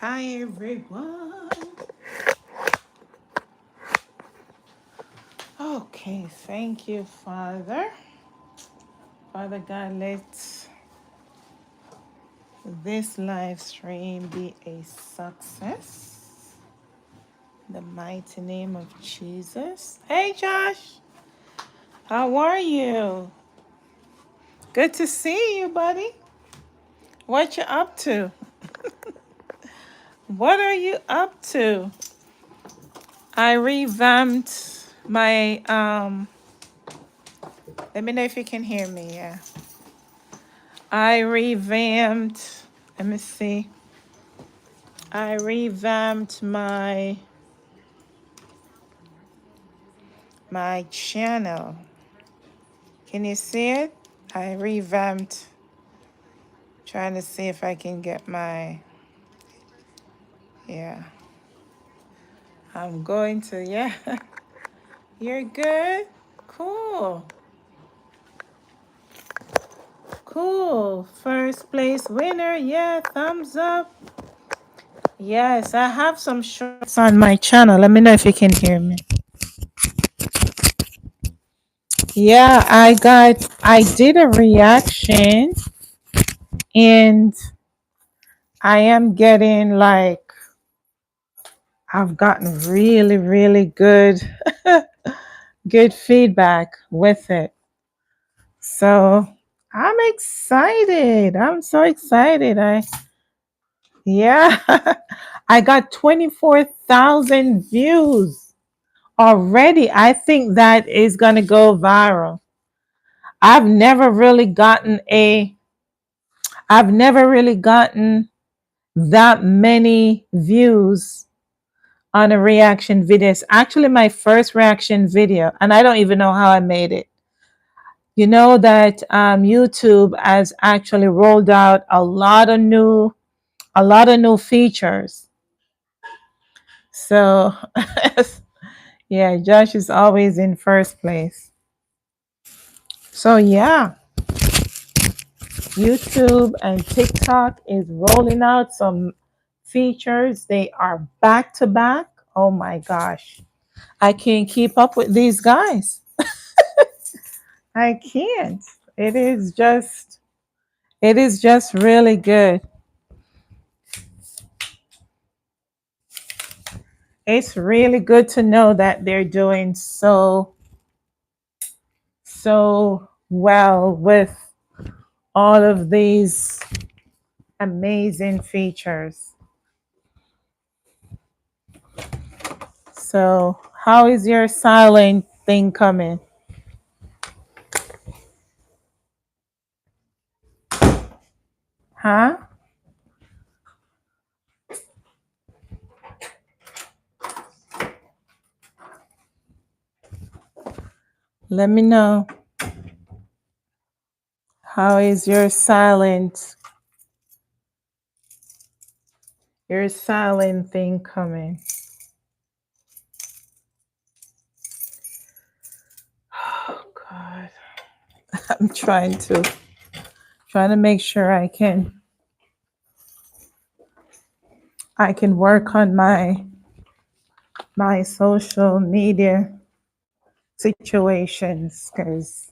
Hi, everyone. Okay, thank you, Father. Father God, let this live stream be a success. In the mighty name of Jesus. Hey, Josh. How are you? Good to see you, buddy. What you up to? What are you up to? I revamped my let me know if you can hear me. Yeah. I revamped, let me see. I revamped my channel. Can you see it? I revamped, trying to see if I can get my, yeah. I'm going to, yeah. You're good? Cool. Cool. First place winner. Yeah, thumbs up. Yes, I have some shorts on my channel. Let me know if you can hear me. Yeah, I did a reaction and I am getting like, I've gotten really, really good, good feedback with it. So I'm excited. I'm so excited. Yeah, I got 24,000 views already. I think that is going to go viral. I've never really gotten that many views on a reaction video. It's actually my first reaction video, and I don't even know how I made it. You know that YouTube has actually rolled out a lot of new features. So yeah, Josh is always in first place. So yeah, YouTube and TikTok is rolling out some features. They are back to back. Oh my gosh. I can't keep up with these guys. I can't. It is just really good. It's really good to know that they're doing so well with all of these amazing features. So, how is your silent thing coming? Huh? Let me know. How is your silent thing coming? Oh God. I'm trying to make sure I can work on my social media situations because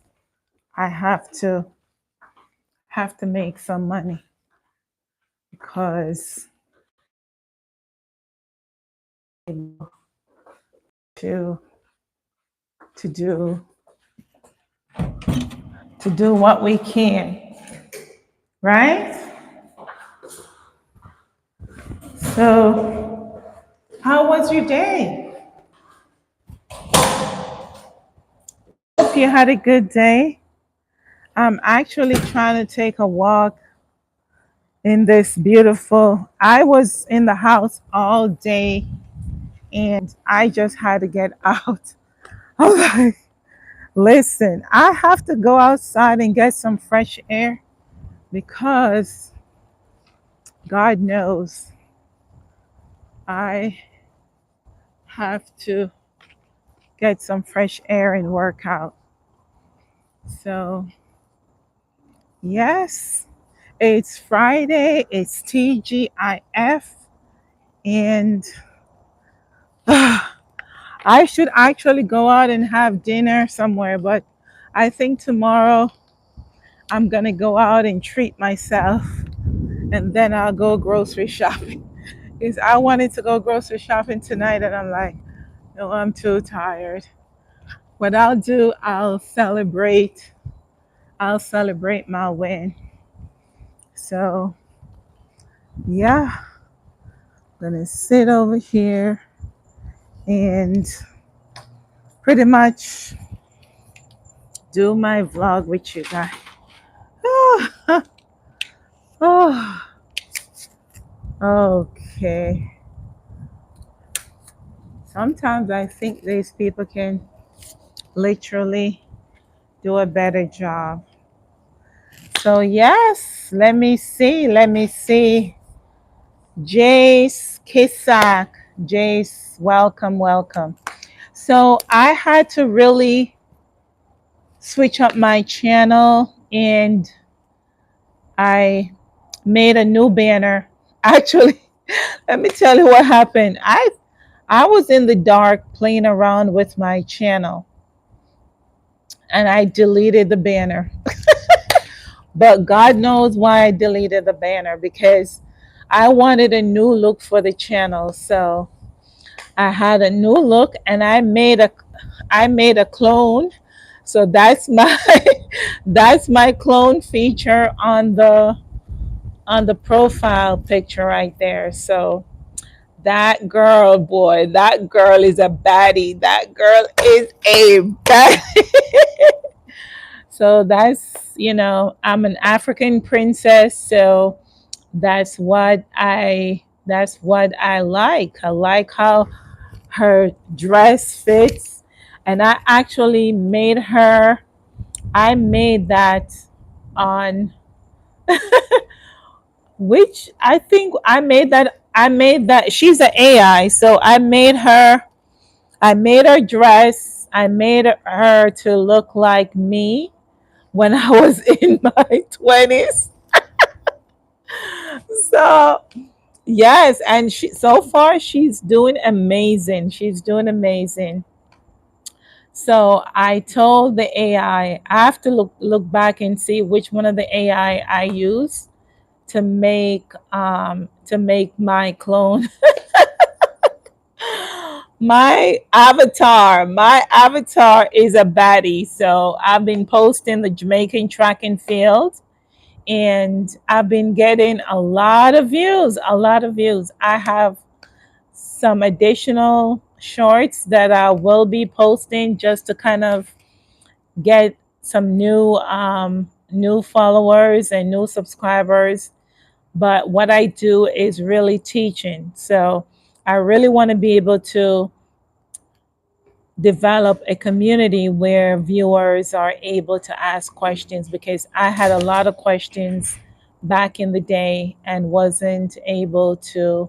I have to make some money because to do what we can, right? So, how was your day? Hope you had a good day. I'm actually trying to take a walk in this beautiful. I was in the house all day and I just had to get out. I'm like, listen, I have to go outside and get some fresh air because God knows I have to get some fresh air and work out. So, yes, it's Friday, it's TGIF, And I should actually go out and have dinner somewhere, but I think tomorrow I'm gonna go out and treat myself, and then I'll go grocery shopping. Because I wanted to go grocery shopping tonight, and I'm like, no, I'm too tired. What I'll do, I'll celebrate my win. So yeah, I'm gonna sit over here and pretty much do my vlog with you guys. Oh, okay. Sometimes I think these people can literally do a better job. So yes, let me see. Let me see. Jace Kisak. Jace, welcome, welcome. So I had to really switch up my channel, and I made a new banner. Actually, let me tell you what happened. I was in the dark playing around with my channel, and I deleted the banner. But God knows why I deleted the banner, because I wanted a new look for the channel. So I had a new look, and I made a clone. So that's my that's my clone feature on the profile picture right there. So that girl, boy, that girl is a baddie. That girl is a baddie. So I'm an African princess, so that's what I like. I like how her dress fits, and I made that on which I think I made that she's an AI, so I made her dress, I made her to look like me when I was in my 20s. So yes, and so far she's doing amazing. She's doing amazing. So I told the I have to look back and see which one of the AI I use to make my clone. My avatar is a baddie. So I've been posting the Jamaican track and field, and I've been getting a lot of views, a lot of views. I have some additional shorts that I will be posting just to kind of get some new followers and new subscribers. But what I do is really teaching. So I really want to be able to develop a community where viewers are able to ask questions, because I had a lot of questions back in the day and wasn't able to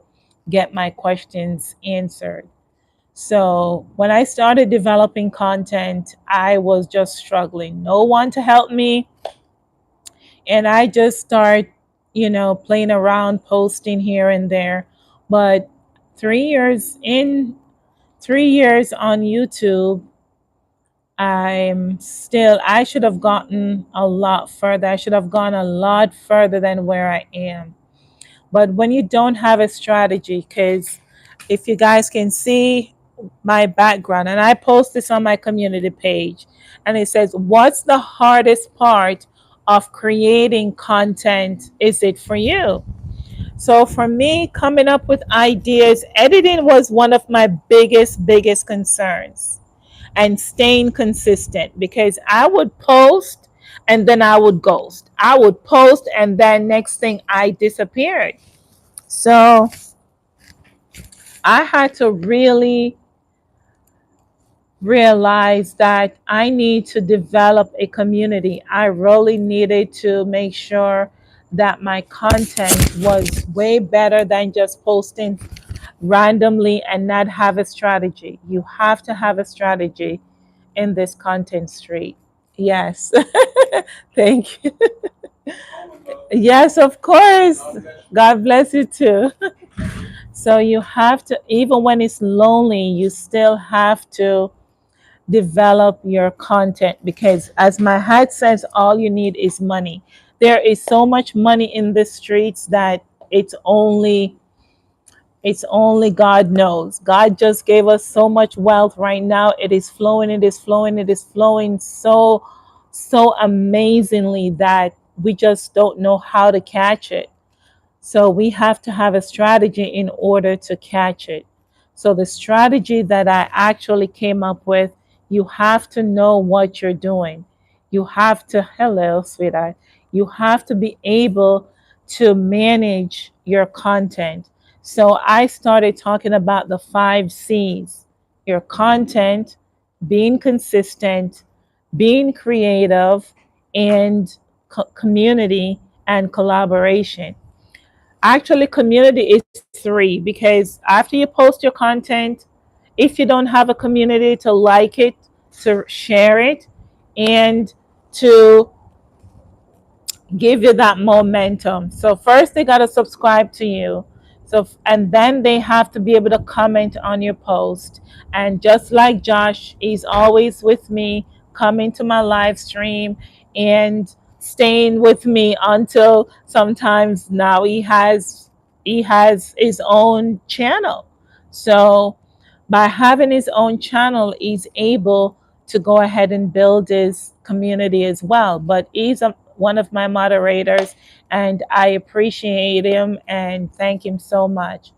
get my questions answered. So when I started developing content, I was just struggling. No one to help me. And I just start, playing around, posting here and there. But 3 years in, 3 years on YouTube, I should have gotten a lot further. I should have gone a lot further than where I am. But when you don't have a strategy, because if you guys can see my background, and I post this on my community page, and it says, what's the hardest part of creating content? Is it for you? So for me, coming up with ideas, editing was one of my biggest concerns, and staying consistent, because I would post and then I would ghost. I would post and then next thing I disappeared. So I had to really realize that I need to develop a community. I really needed to make sure that my content was way better than just posting randomly and not have a strategy. You have to have a strategy in this content street. Yes. Thank you. Yes, of course. God bless you too. So you have to, even when it's lonely, you still have to develop your content, because as my hat says, all you need is money. There is so much money in the streets that it's only it's only God knows. God just gave us so much wealth right now. It is flowing, it is flowing, it is flowing so amazingly that we just don't know how to catch it. So we have to have a strategy in order to catch it. So the strategy that I actually came up with, you have to know what you're doing. You have to, hello, sweetheart. You have to be able to manage your content. So I started talking about the 5 C's: your content, being consistent, being creative, and community and collaboration. Actually, community is 3, because after you post your content, if you don't have a community to like it, to share it, and to give you that momentum. So first they got to subscribe to you. So and then they have to be able to comment on your post. And just like Josh, he's always with me, coming to my live stream and staying with me until sometimes now he has his own channel. So by having his own channel, he's able to go ahead and build his community as well. But one of my moderators, and I appreciate him and thank him so much.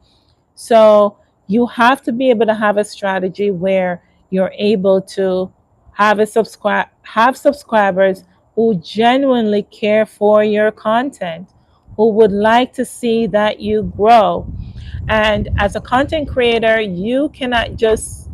So you have to be able to have a strategy where you're able to have subscribers who genuinely care for your content, who would like to see that you grow. And as a content creator, you cannot just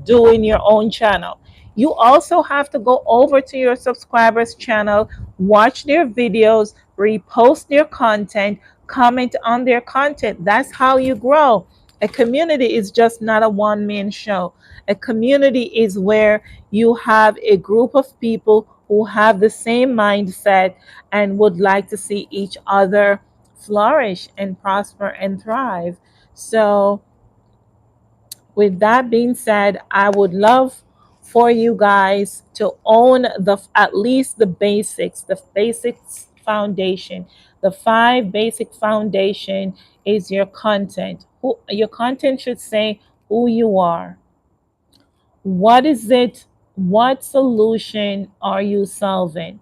doing your own channel. You also have to go over to your subscribers channel, watch their videos, repost their content, comment on their content. That's how you grow. A community is just not a one-man show. A community is where you have a group of people who have the same mindset and would like to see each other flourish and prosper and thrive. So with that being said, I would love for you guys to own the at least the basics foundation. The 5 basic foundation is your content. Your content should say who you are. What is it? What solution are you solving?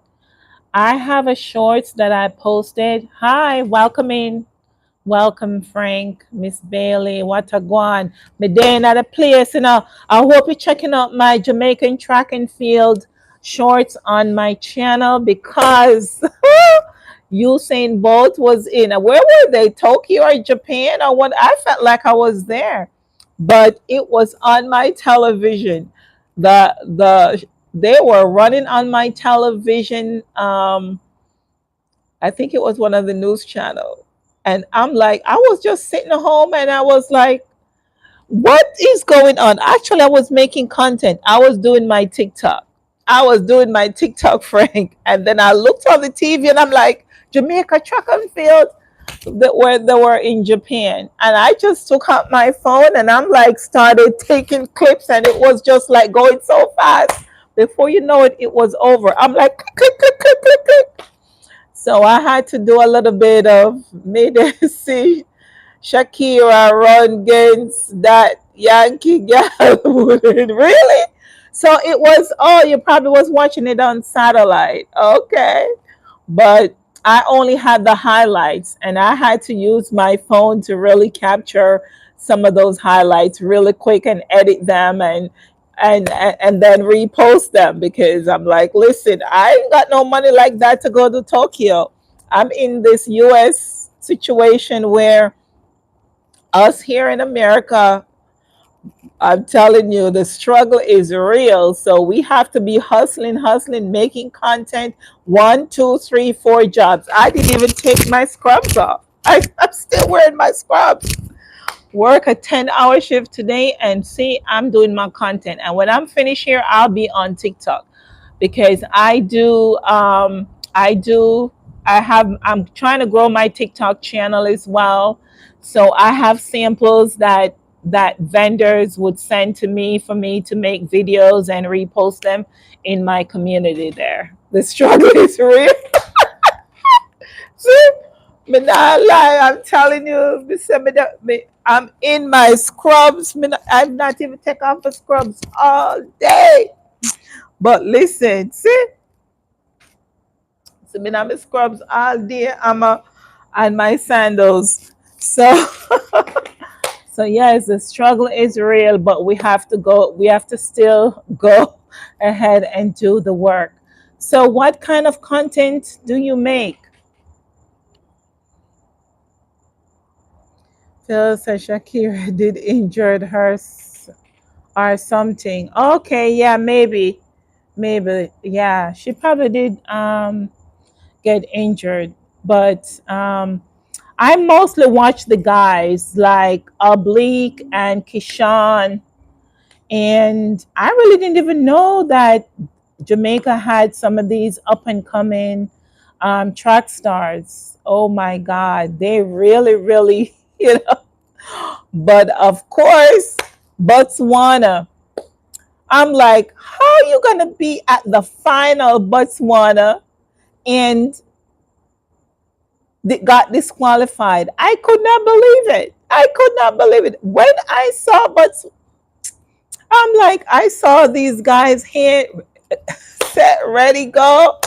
I have a shorts that I posted. Hi, welcome in. Welcome, Frank, Miss Bailey, Watagwan. Me day in at a place, I hope you're checking out my Jamaican track and field shorts on my channel, because Usain Bolt was in. Where were they? Tokyo or Japan or what? I felt like I was there, but it was on my television. The they were running on my television. I think it was one of the news channel. And I'm like, I was just sitting at home and I was like, what is going on? Actually, I was making content. I was doing my TikTok. I was doing my TikTok, Frank. And then I looked on the TV and I'm like, Jamaica track and field where they were in Japan. And I just took out my phone and I'm like, started taking clips, and it was just like going so fast. Before you know it, it was over. I'm like, click, click, click, click, click, click. So I had to do a little bit of made see Shakira run against that Yankee gal. Really? So it was, oh, you probably was watching it on satellite. Okay. But I only had the highlights and I had to use my phone to really capture some of those highlights really quick and edit them and then repost them, because I'm like, listen, I ain't got no money like that to go to Tokyo. I'm in this US situation where us here in America, I'm telling you, the struggle is real. So we have to be hustling, hustling, making content, 1, 2, 3, 4 jobs. I didn't even take my scrubs off. I'm still wearing my scrubs. Work a 10-hour shift today and see I'm doing my content. And when I'm finished here, I'll be on TikTok, because I have, I'm trying to grow my TikTok channel as well. So I have samples that vendors would send to me for me to make videos and repost them in my community there. The struggle is real. See, me not lie. I'm telling you, I'm in my scrubs. I've not even take off the scrubs all day. But listen, see, so me not my scrubs all day. And my sandals. So so yes, the struggle is real, but we have to go. We have to still go ahead and do the work. So, what kind of content do you make? Phil said Shakira did injured her or something. Okay, yeah, maybe, yeah, she probably did get injured, but I mostly watch the guys like Oblique and Kishan, and I really didn't even know that Jamaica had some of these up and coming track stars. Oh my God, they really, you know. But of course, Botswana. I'm like, how are you gonna be at the final Botswana and got disqualified? I could not believe it. I could not believe it. When I saw I'm like, I saw these guys here, set, ready, go.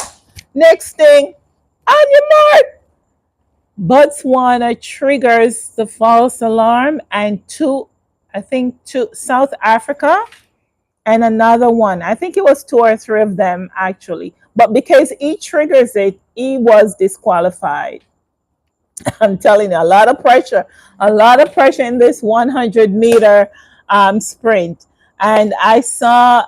Next thing, on your mark. Botswana triggers the false alarm, and I think two, South Africa and another one. I think it was two or three of them actually. But because he triggers it, he was disqualified. I'm telling you, a lot of pressure in this 100-meter sprint. And I saw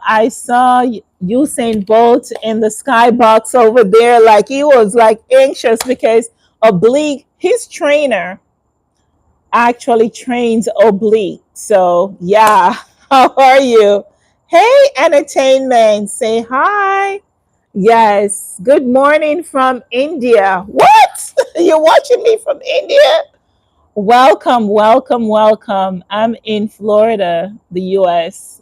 Usain Bolt in the skybox over there, like he was like anxious because Oblique, his trainer actually trains Oblique. So yeah, how are you? Hey, entertainment, say hi. Yes, good morning from India. What? You're watching me from India? Welcome, welcome, welcome. I'm in Florida, the US.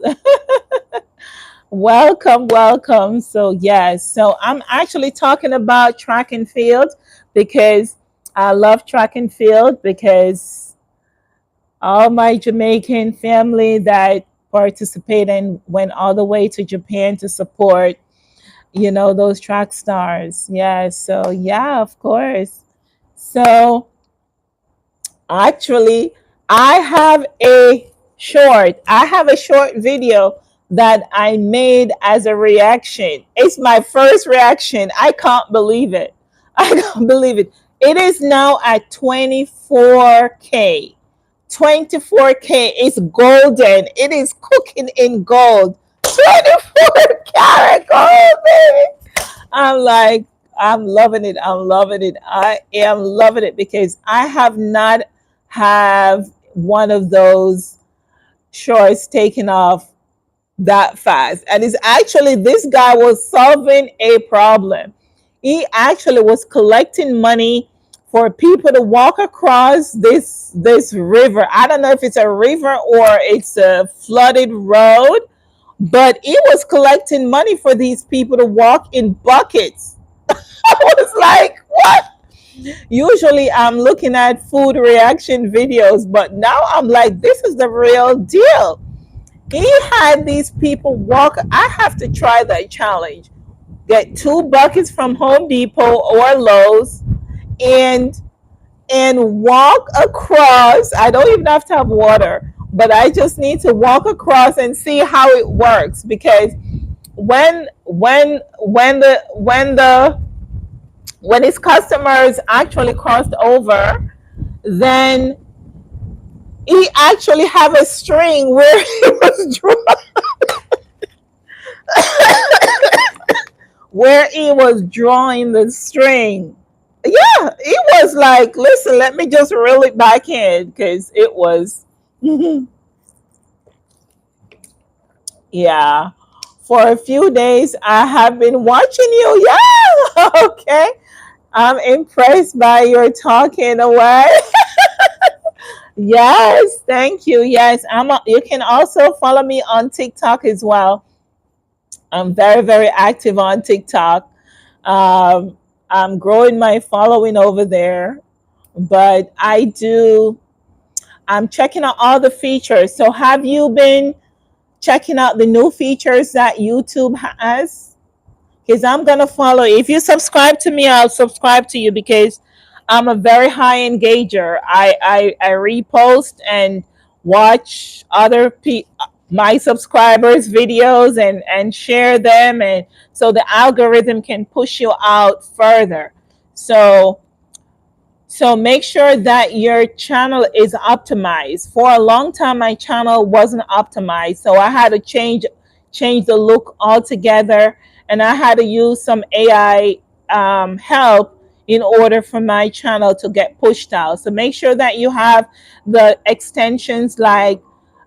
Welcome, welcome. So, yes, so I'm actually talking about track and field because I love track and field because all my Jamaican family that participate and went all the way to Japan to support, those track stars. Yeah, so yeah, of course. So actually, I have a short video that I made as a reaction. It's my first reaction. I can't believe it. I can't believe it. It is now at 24K. 24K is golden. It is cooking in gold. 24 karat gold, baby. I'm like, I'm loving it. I'm loving it. I am loving it because I have not have one of those shorts taken off that fast. And it's actually, this guy was solving a problem. He actually was collecting money for people to walk across this river. I don't know if it's a river or it's a flooded road, but he was collecting money for these people to walk in buckets. I was like, what? Usually I'm looking at food reaction videos, but now I'm like, this is the real deal. He had these people walk. I have to try that challenge. Get 2 buckets from Home Depot or Lowe's and walk across. I don't even have to have water, but I just need to walk across and see how it works because when his customers actually crossed over, then he actually have a string where he was drawing the string. Yeah, he was like, listen, let me just reel it back in because it was yeah. For a few days I have been watching you. Yeah, okay. I'm impressed by your talking away. Yes, thank you. Yes, you can also follow me on TikTok as well. I'm very, very active on TikTok. Um, I'm growing my following over there, but I'm checking out all the features. So, have you been checking out the new features that YouTube has? Because I'm gonna follow. If you subscribe to me, I'll subscribe to you because I'm a very high engager. I repost and watch my subscribers' videos and share them, and so the algorithm can push you out further. So so make sure that your channel is optimized. For a long time, my channel wasn't optimized, so I had to change the look altogether, and I had to use some AI help in order for my channel to get pushed out. So make sure that you have the extensions like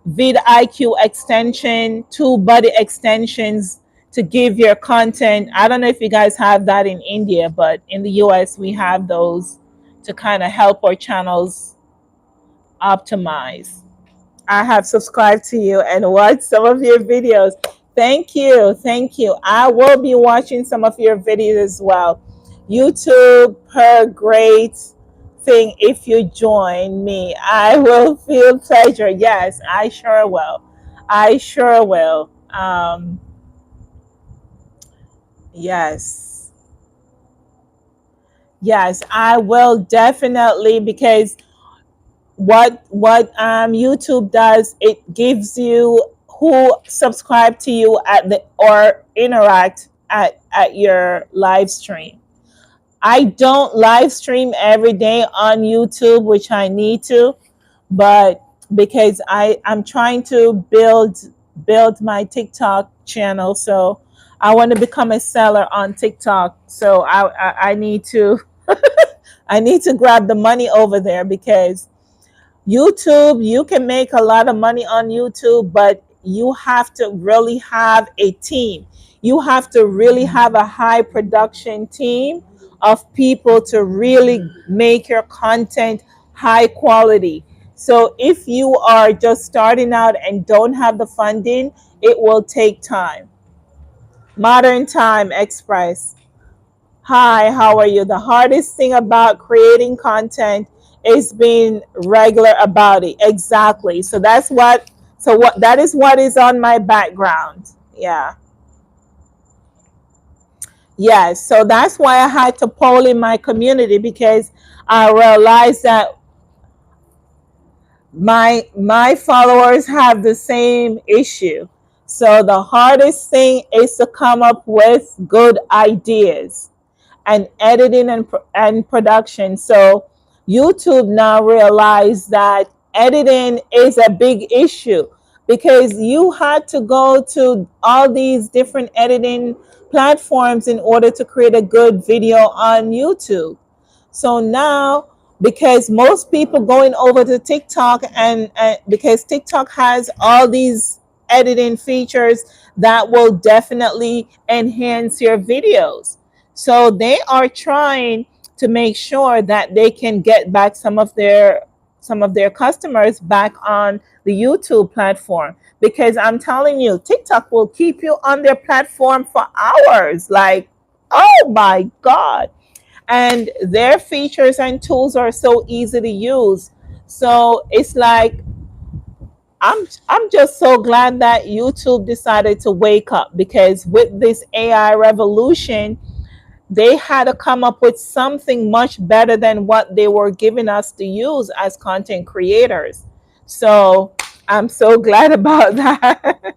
vidIQ extension, TubeBuddy extensions to give your content. I don't know if you guys have that in India, but in the US we have those to kind of help our channels optimize. I have subscribed to you and watched some of your videos. Thank you. Thank you. I will be watching some of your videos as well. YouTube, per great thing if you join me. I will feel pleasure. Yes, I sure will. I sure will. Yes. Yes, I will definitely because what YouTube does, it gives you who subscribe to you at the or interact at your live stream. I don't live stream every day on YouTube, which I need to, but because I'm trying to build my TikTok channel, so I want to become a seller on TikTok. So I need to I need to grab the money over there because YouTube, you can make a lot of money on YouTube, but you have to really have a team. You have to really have a high production team of people to really make your content high quality. So if you are just starting out and don't have the funding, it will take time. Modern Time Express. Hi, how are you? The hardest thing about creating content is being regular about it. Exactly. So that is what is on my background. Yeah. Yes. So that's why I had to poll in my community because I realized that my followers have the same issue. So the hardest thing is to come up with good ideas and editing and production. So YouTube now realize that editing is a big issue because you had to go to all these different editing platforms in order to create a good video on YouTube. So now, because most people going over to TikTok and because TikTok has all these editing features that will definitely enhance your videos. So they are trying to make sure that they can get back some of their customers back on the YouTube platform because I'm telling you, TikTok will keep you on their platform for hours. Like, oh my God, and their features and tools are so easy to use. So it's like I'm just so glad that YouTube decided to wake up because with this AI revolution, they had to come up with something much better than what they were giving us to use as content creators. So I'm so glad about that.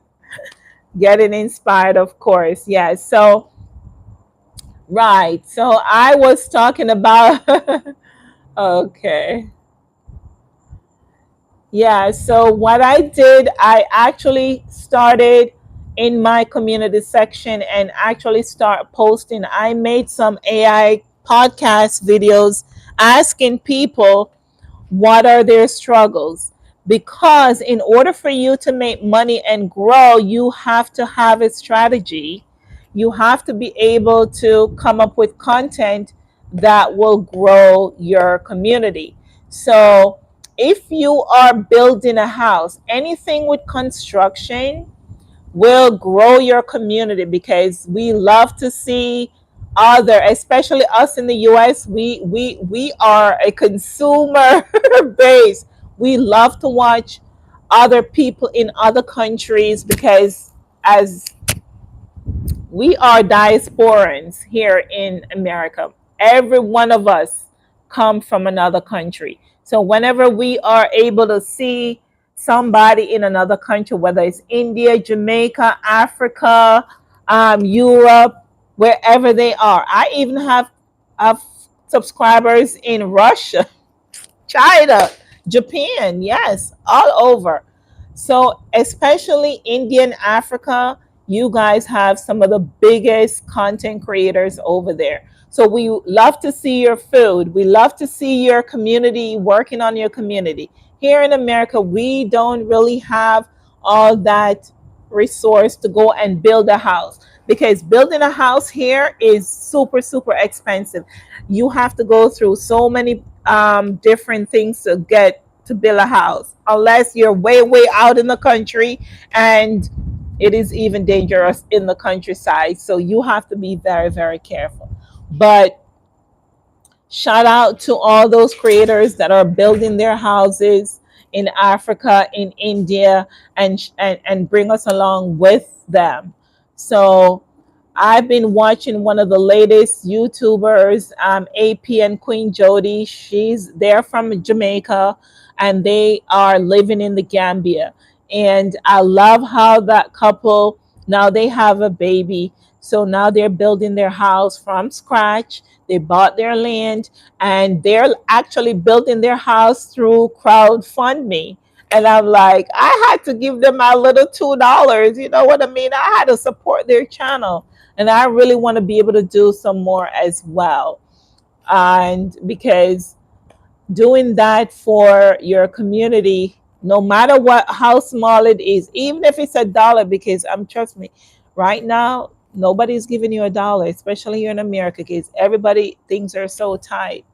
Getting inspired, of course. Yes. So right. So I was talking about okay. Yeah, so what I did, I actually started in my community section and actually start posting. I made some AI podcast videos asking people what are their struggles, because in order for you to make money and grow, you have to have a strategy. You have to be able to come up with content that will grow your community. So if you are building a house, anything with construction will grow your community, because we love to see other, especially us in the US, we are a consumer base. We love to watch other people in other countries, because as we are diasporans here in America. Every one of us come from another country. So whenever we are able to see somebody in another country, whether it's India, Jamaica, Africa, Europe, wherever they are, I even have uh, subscribers in Russia, China, Japan, yes, all over. So, especially Indian Africa, you guys have some of the biggest content creators over there. So, we love to see your food. We love to see your community working on your community. Here in America, we don't really have all that resource to go and build a house, because building a house here is super, super expensive. You have to go through so many different things to get to build a house, unless you're way, way out in the country, and it is even dangerous in the countryside. So you have to be very, very careful. But shout out to all those creators that are building their houses in Africa, in India, and bring us along with them. So I've been watching one of the latest YouTubers, AP and Queen Jody. They're from Jamaica, and they are living in the Gambia. And I love how that couple, now they have a baby. So now they're building their house from scratch. They bought their land, and they're actually building their house through crowdfunding. And I'm like, I had to give them my little $2. You know what I mean? I had to support their channel, and I really want to be able to do some more as well. And because doing that for your community, no matter what, how small it is, even if it's $1, because trust me, right now nobody's giving you $1, especially here in America, because everybody things are so tight.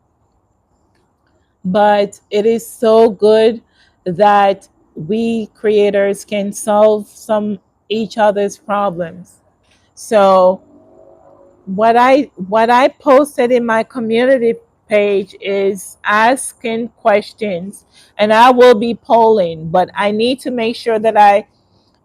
But it is so good that we creators can solve some each other's problems. So what I posted in my community page is asking questions, and I will be polling, but I need to make sure that I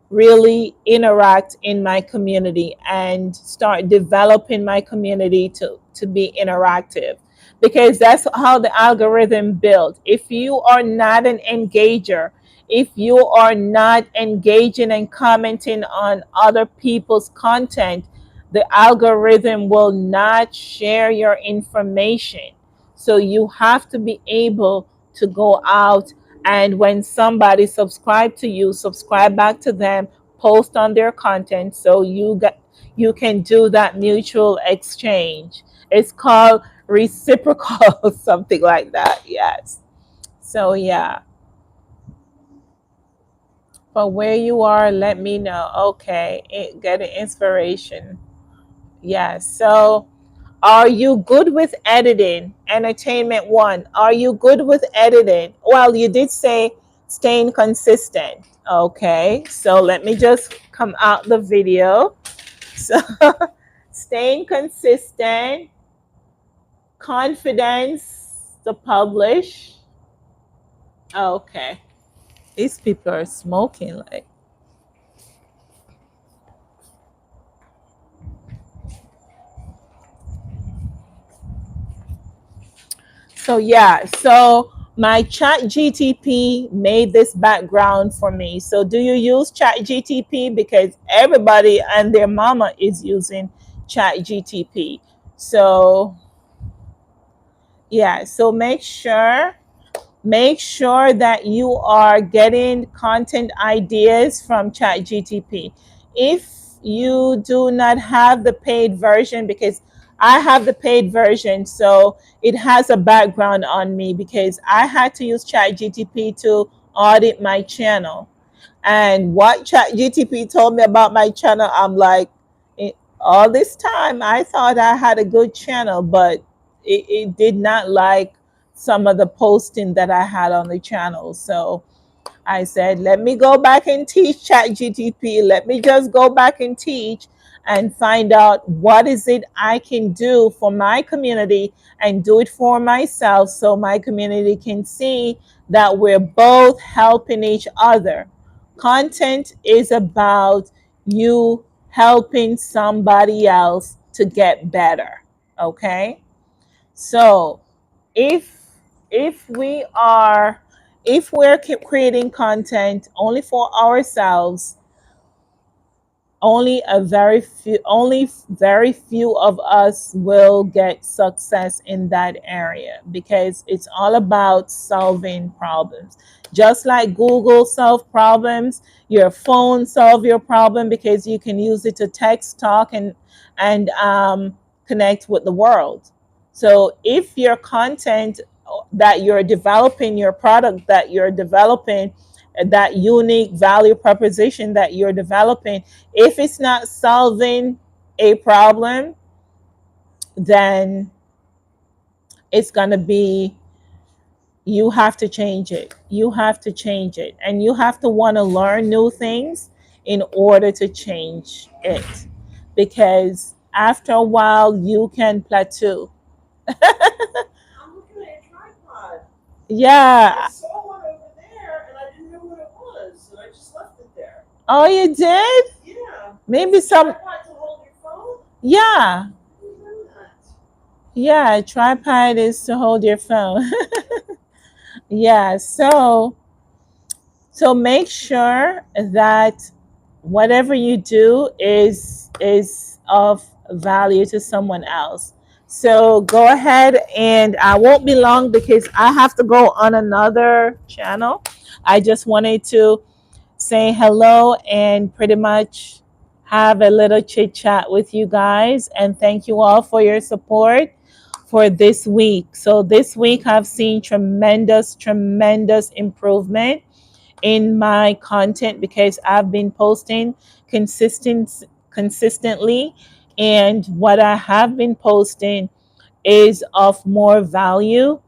really interact in my community and start developing my community to be interactive, because that's how the algorithm built. If you are not an engager, if you are not engaging and commenting on other people's content, the algorithm will not share your information. So you have to be able to go out, and when somebody subscribe to you, subscribe back to them, post on their content, so you can do that mutual exchange. It's called reciprocal something like that. Yes. So yeah, but where you are, let me know. Okay, get an inspiration. Yes. So are you good with editing? Entertainment one. Are you good with editing? Well, you did say staying consistent. Okay, so let me just come out the video. So, staying consistent, confidence to publish. Okay, these people are smoking like. So yeah, so my chat GTP made this background for me. So do you use chat GTP? Because everybody and their mama is using chat GTP. So yeah, so make sure that you are getting content ideas from ChatGTP. If you do not have the paid version, because I have the paid version, so it has a background on me, because I had to use ChatGTP to audit my channel. And what ChatGTP told me about my channel, I'm like, all this time I thought I had a good channel, but it did not like some of the posting that I had on the channel. So I said, let me go back and teach ChatGTP. Let me just go back and teach and find out what is it I can do for my community and do it for myself so my community can see that we're both helping each other. Content is about you helping somebody else to get better. Okay? So if if we are if we're creating content only for ourselves, only very few of us will get success in that area, because it's all about solving problems. Just like Google solve problems, your phone solve your problem because you can use it to text, talk, and connect with the world. So if your content that you're developing, your product that you're developing, that unique value proposition that you're developing, if it's not solving a problem, then it's going to be, you have to change it. You have to change it. And you have to want to learn new things in order to change it. Because after a while, you can plateau. I'm looking at a tripod. Yeah. I saw one over there and I didn't know what it was, and I just left it there. Oh, you did? Yeah. Maybe It's a some. tripod to hold your phone? Yeah. I didn't know that. Yeah. A tripod is to hold your phone. Yeah. So make sure that whatever you do is of value to someone else. So go ahead, and I won't be long because I have to go on another channel. I just wanted to say hello and pretty much have a little chit chat with you guys, and thank you all for your support for this week. So this week I've seen tremendous improvement in my content because I've been posting consistently, and what I have been posting is of more value,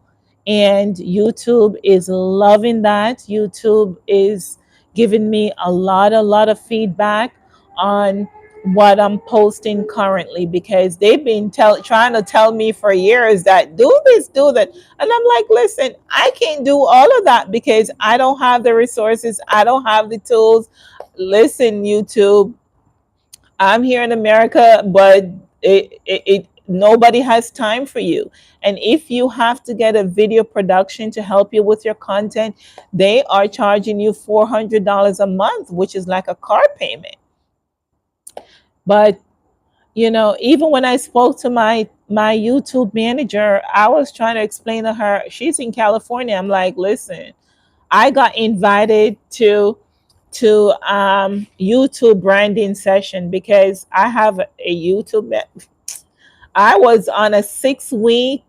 and YouTube is loving that. YouTube is giving me a lot of feedback on what I'm posting currently, because they've been trying to tell me for years that do this, do that. And I'm like, listen, I can't do all of that because I don't have the resources, I don't have the tools. Listen, YouTube, I'm here in America, but nobody has time for you. And if you have to get a video production to help you with your content, they are charging you $400 a month, which is like a car payment. But even when I spoke to my YouTube manager, I was trying to explain to her, she's in California. I'm like, listen, I got invited to YouTube branding session because I have a YouTube. I was on a 6 week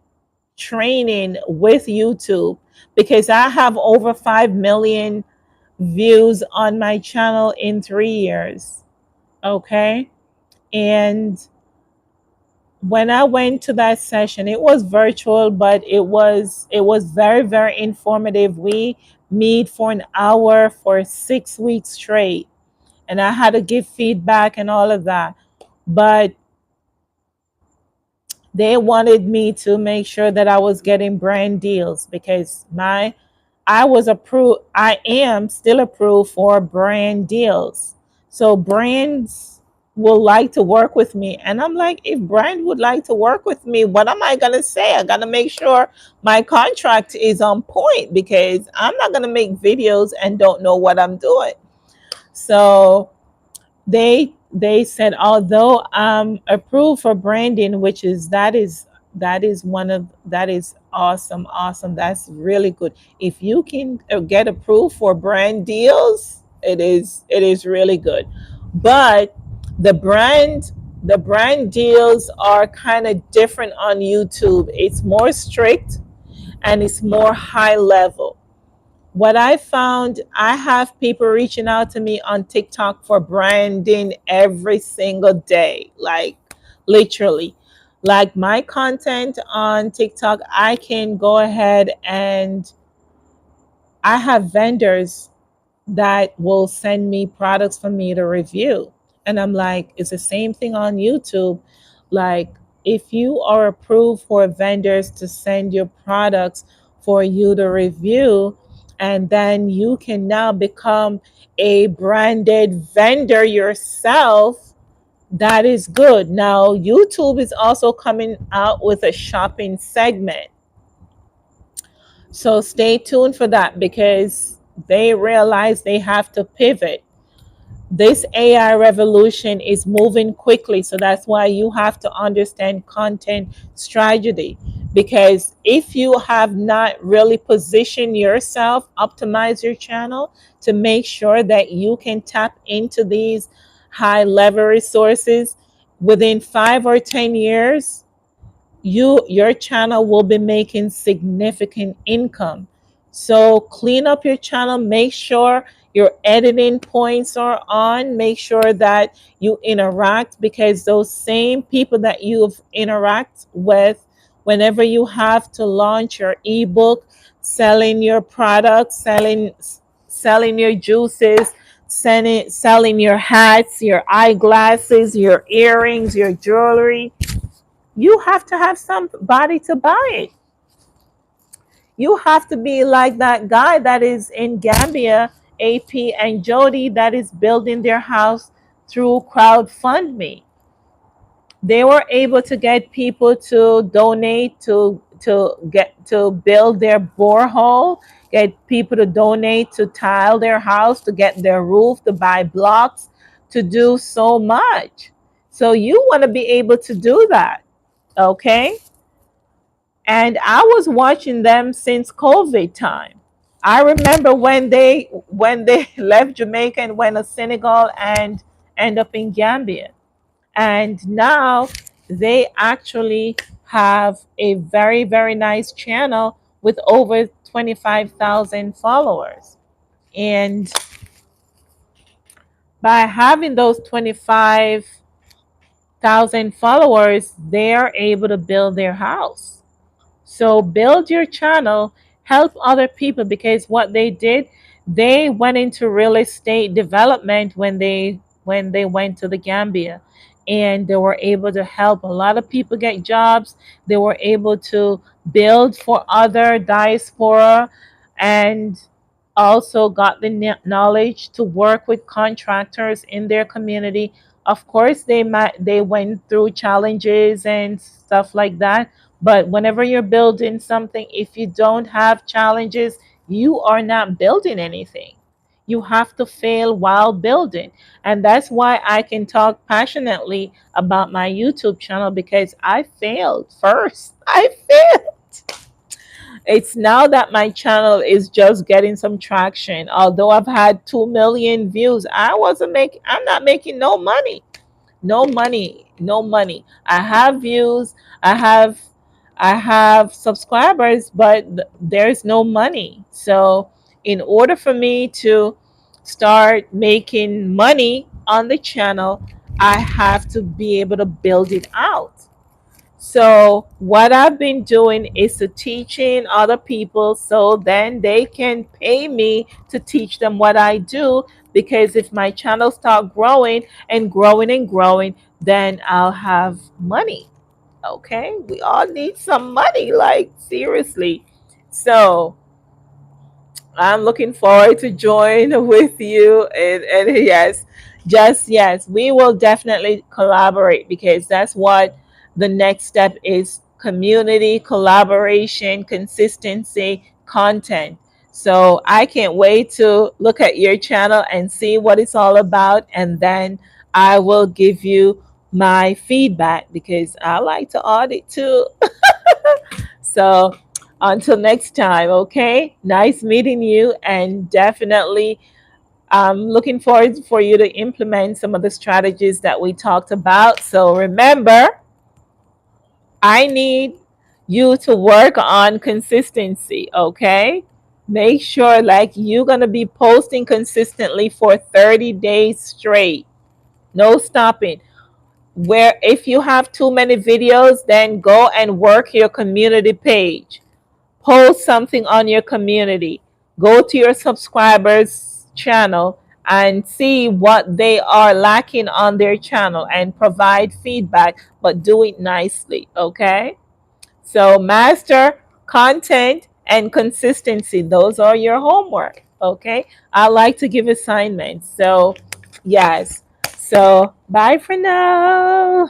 training with YouTube because I have over 5 million views on my channel in 3 years. Okay. And when I went to that session, it was virtual, but it was very informative. We meet for an hour for 6 weeks straight, and I had to give feedback and all of that. But they wanted me to make sure that I was getting brand deals because I was approved. I am still approved for brand deals. So brands will like to work with me. And I'm like, if brand would like to work with me, what am I going to say? I got to make sure my contract is on point because I'm not going to make videos and don't know what I'm doing. So they said, although I'm approved for branding, which is that is one of that is awesome, that's really good. If you can get approved for brand deals, it is really good. But the brand deals are kind of different on YouTube. It's more strict and it's more high level. What I found, I have people reaching out to me on TikTok for branding every single day, like literally. Like my content on TikTok, I can go ahead and I have vendors that will send me products for me to review. And I'm like, it's the same thing on YouTube. Like, if you are approved for vendors to send your products for you to review, and then you can now become a branded vendor yourself, that is good. Now, YouTube is also coming out with a shopping segment. So stay tuned for that because they realize they have to pivot. This AI revolution is moving quickly. So that's why you have to understand content strategy. Because if you have not really positioned yourself, optimize your channel to make sure that you can tap into these high level resources within 5 or 10 years, your channel will be making significant income. So clean up your channel, make sure your editing points are on, make sure that you interact, because those same people that you've interact with whenever you have to launch your ebook, selling your products, selling your juices, selling your hats, your eyeglasses, your earrings, your jewelry, you have to have somebody to buy it. You have to be like that guy that is in Gambia, AP and Jody, that is building their house through crowdfunding. They were able to get people to donate to build their borehole, get people to donate to tile their house, to get their roof, to buy blocks, to do so much. So you want to be able to do that, okay? And I was watching them since COVID time. I remember when they left Jamaica and went to Senegal and end up in Gambia. And now they actually have a very, very nice channel with over 25,000 followers. And by having those 25,000 followers, they're able to build their house. So build your channel, help other people, because what they did, they went into real estate development when they went to the Gambia, and they were able to help a lot of people get jobs. They were able to build for other diaspora, and also got the knowledge to work with contractors in their community. Of course, they went through challenges and stuff like that, but whenever you're building something, if you don't have challenges, you are not building anything. You have to fail while building. And that's why I can talk passionately about my YouTube channel, because I failed first. I failed. It's now that my channel is just getting some traction. Although I've had 2 million views, I'm not making no money. No money, no money. I have views, I have I have subscribers, but there's no money. So in order for me to start making money on the channel, I have to be able to build it out. So what I've been doing is to teaching other people so then they can pay me to teach them what I do, because if my channel start growing and growing and growing, then I'll have money. Okay? We all need some money, like seriously. So I'm looking forward to join with you. And yes, just yes, we will definitely collaborate, because that's what the next step is: community, collaboration, consistency, content. So I can't wait to look at your channel and see what it's all about. And then I will give you my feedback, because I like to audit too. So until next time, okay? Nice meeting you, and definitely I'm looking forward for you to implement some of the strategies that we talked about. So remember, I need you to work on consistency, okay? Make sure like you're going to be posting consistently for 30 days straight. No stopping. Where if you have too many videos, then go and work your community page. Post something on your community. Go to your subscribers channel and see what they are lacking on their channel and provide feedback, but do it nicely, okay? So master content and consistency. Those are your homework. Okay. I like to give assignments. So yes. So bye for now.